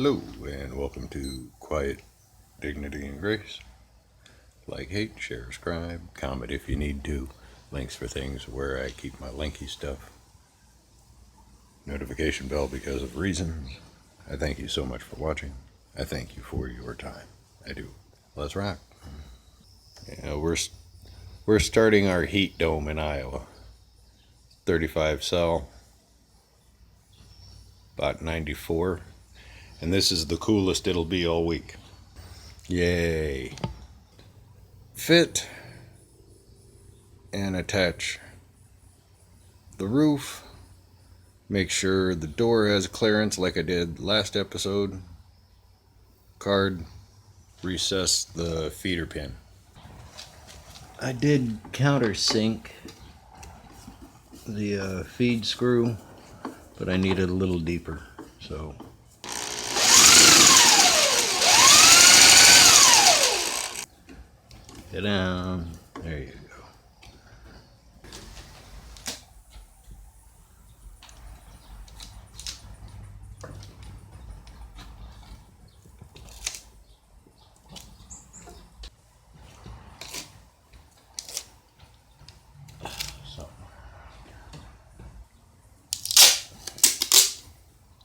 Hello and welcome to Quiet Dignity and Grace. Like, hate, share, scribe, comment if you need to. Links for things where I keep my linky stuff. Notification bell because of reasons. I thank you so much for watching. I thank you for your time. I do. Let's rock. Yeah, we're starting our heat dome in Iowa. 35 cell, about 94. And this is the coolest it'll be all week. Yay. Fit and attach the roof. Make sure the door has clearance like I did last episode. Card. Recess the feeder pin. I did countersink the feed screw, but I needed a little deeper, so get down. There you go.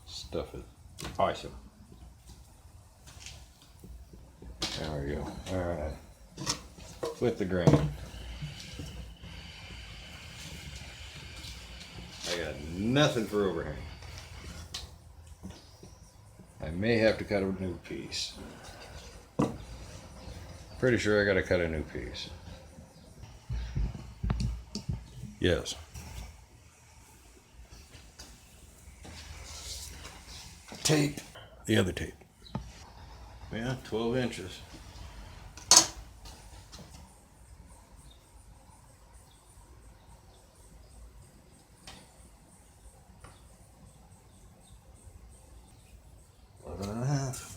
Stuff is awesome. There we go. Alright. With the grain. I got nothing for overhang. I may have to cut a new piece. Pretty sure I gotta cut a new piece. Yes. Tape. The other tape. Yeah, 12 inches. And a half.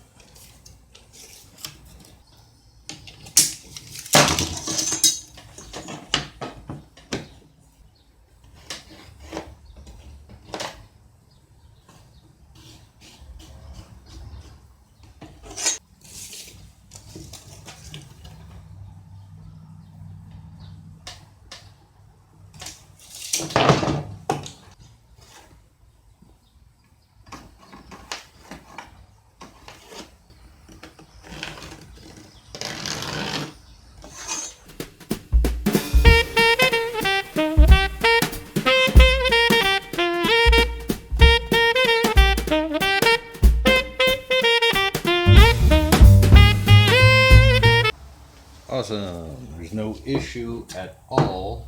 Awesome. There's no issue at all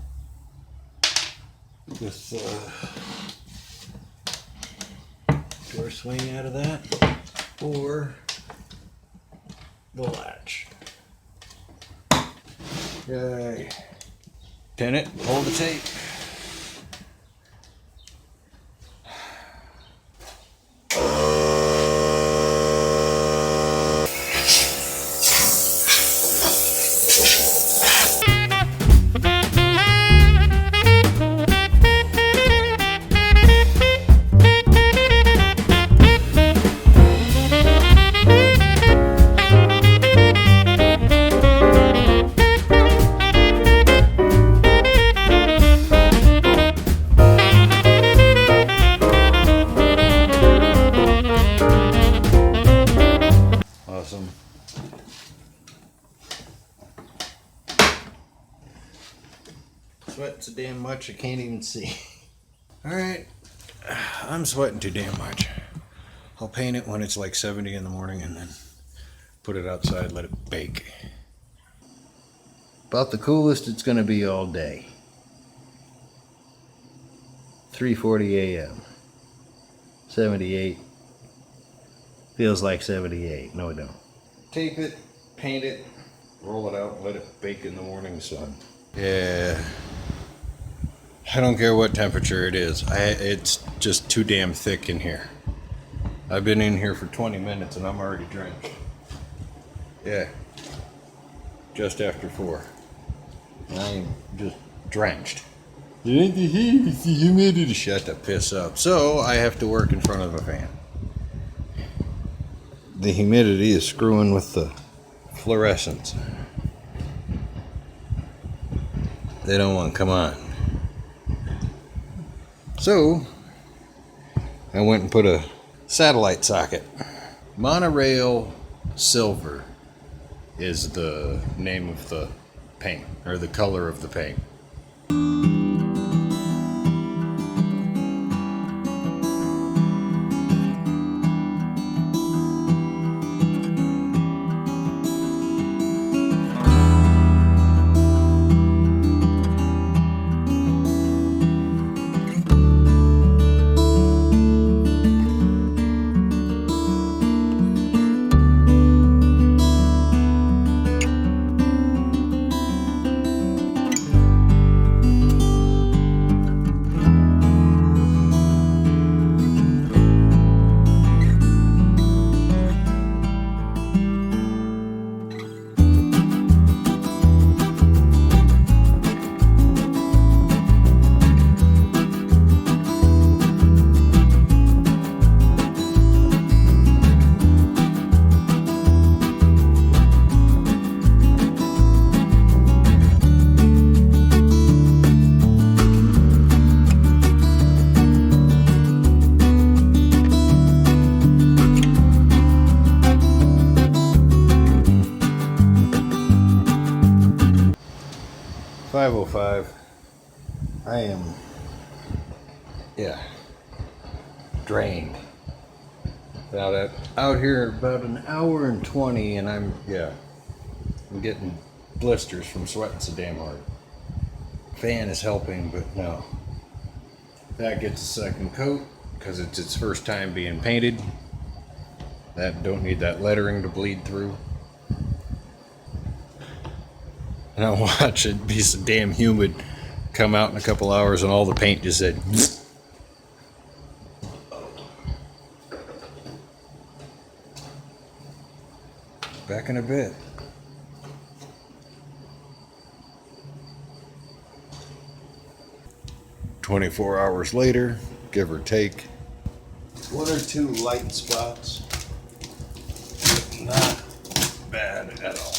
with door swing out of that or the latch. Yay. Pin it, hold the tape. Awesome. Sweat so damn much I can't even see. Alright, I'm sweating too damn much. I'll paint it when it's like 70 in the morning and then put it outside, let it bake. About the coolest it's going to be all day. 3:40 a.m. 78. Feels like 78. No, it don't. Tape it, paint it, roll it out, and let it bake in the morning sun. Yeah. I don't care what temperature it is. It's just too damn thick in here. I've been in here for 20 minutes and I'm already drenched. Yeah. Just after 4. I'm just drenched. The humidity. Shut the piss up. So I have to work in front of a fan. the humidity is screwing with the fluorescents. They don't want to come on. So I went and put a satellite socket. Monorail Silver is the name of the paint, or the color of the paint. .505. I am, drained. Out here about an hour and 20, and I'm getting blisters from sweating so damn hard. Fan is helping, but no. That gets a second coat because it's its first time being painted. That don't need that lettering to bleed through. And I'll watch it be so damn humid, come out in a couple hours and all the paint just said back in a bit. "24 hours later, give or take. 1 or 2 light spots. Not bad at all.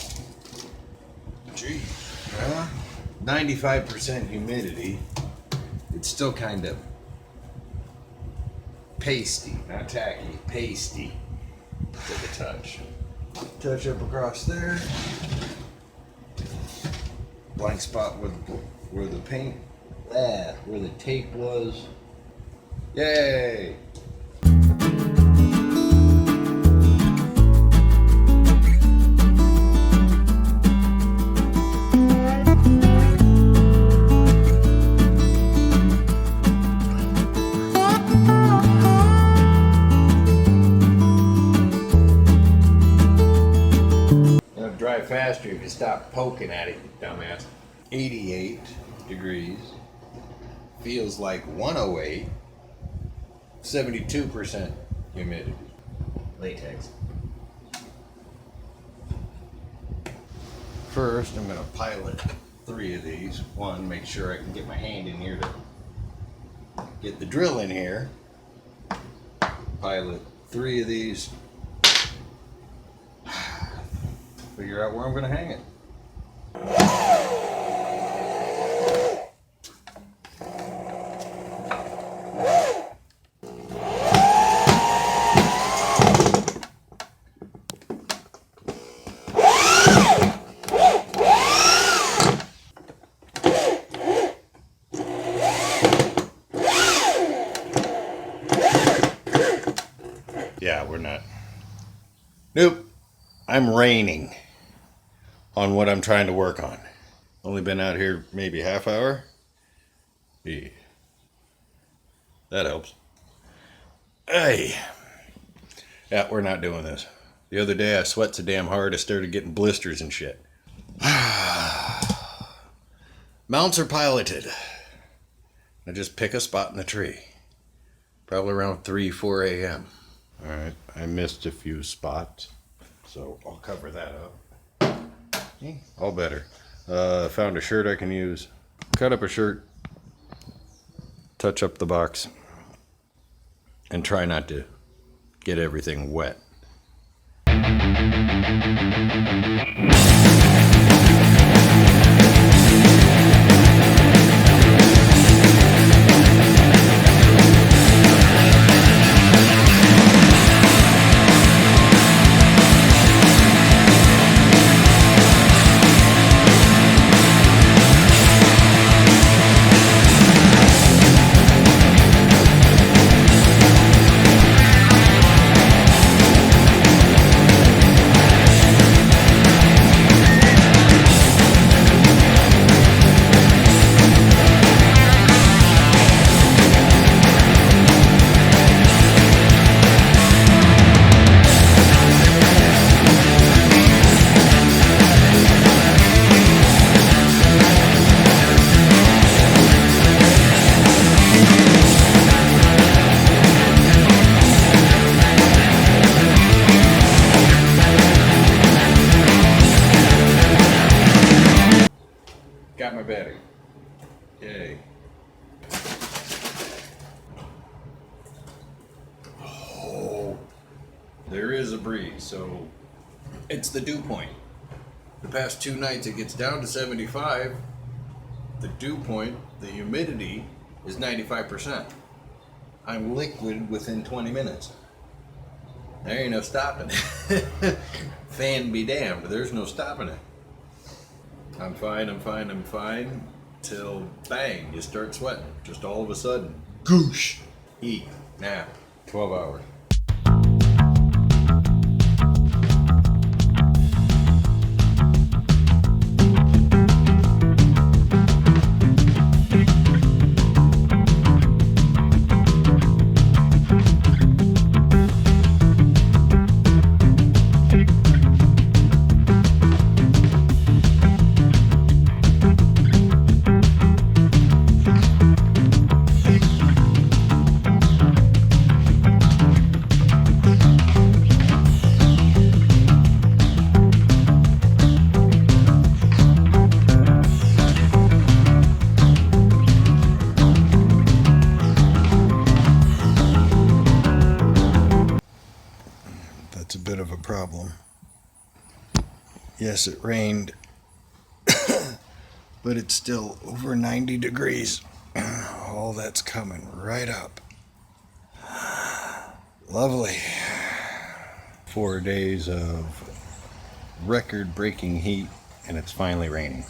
Gee, 95% humidity. It's still kind of pasty, not tacky, pasty to the touch. Touch up across there. Blank spot where the paint, where the tape was. Yay! Dry faster if you stop poking at it, you dumbass. 88 degrees. Feels like 108. 72% humidity. Latex. First, I'm going to pilot 3 of these. One, make sure I can get my hand in here to get the drill in here. Pilot 3 of these. Figure out where I'm going to hang it. Yeah, we're not. Nope. I'm raining on what I'm trying to work on. Only been out here maybe half hour. Yeah. That helps. Hey. Yeah, we're not doing this. The other day I sweat so damn hard I started getting blisters and shit. Mounts are piloted. I just pick a spot in the tree. Probably around 3-4 a.m. Alright, I missed a few spots, so I'll cover that up. All better. Found a shirt I can use. Cut up a shirt, touch up the box, and try not to get everything wet. Got my bedding. Yay. Oh, there is a breeze, so it's the dew point. The past 2 nights it gets down to 75. The dew point, the humidity, is 95%. I'm liquid within 20 minutes. There ain't no stopping it. Fan be damned, there's no stopping it. I'm fine, till bang, you start sweating. Just all of a sudden, goosh, heat, nap, 12 hours. That's a bit of a problem. Yes, it rained, but it's still over 90 degrees. All that's coming right up. Lovely. 4 days of record-breaking heat, and it's finally raining.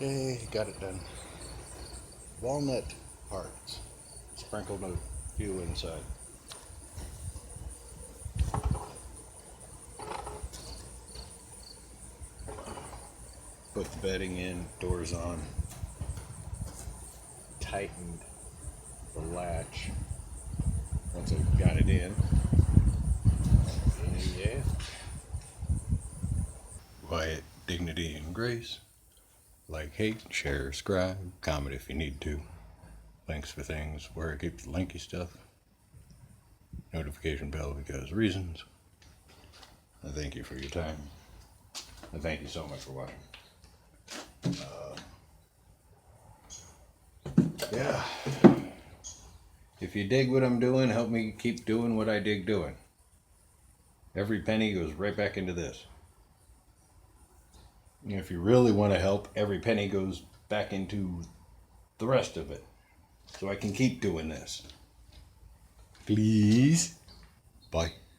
Okay, got it done. Walnut hearts. Sprinkled a few inside. Put the bedding in, doors on. Tightened the latch once I got it in. And yeah. Quiet, dignity, and grace. Like, hate, share, scribe, comment if you need to. Links for things, where I keep the linky stuff. Notification bell because reasons. I thank you for your time. I thank you so much for watching. Yeah. If you dig what I'm doing, help me keep doing what I dig doing. Every penny goes right back into this. And if you really want to help, every penny goes back into the rest of it. So I can keep doing this. Please. Bye.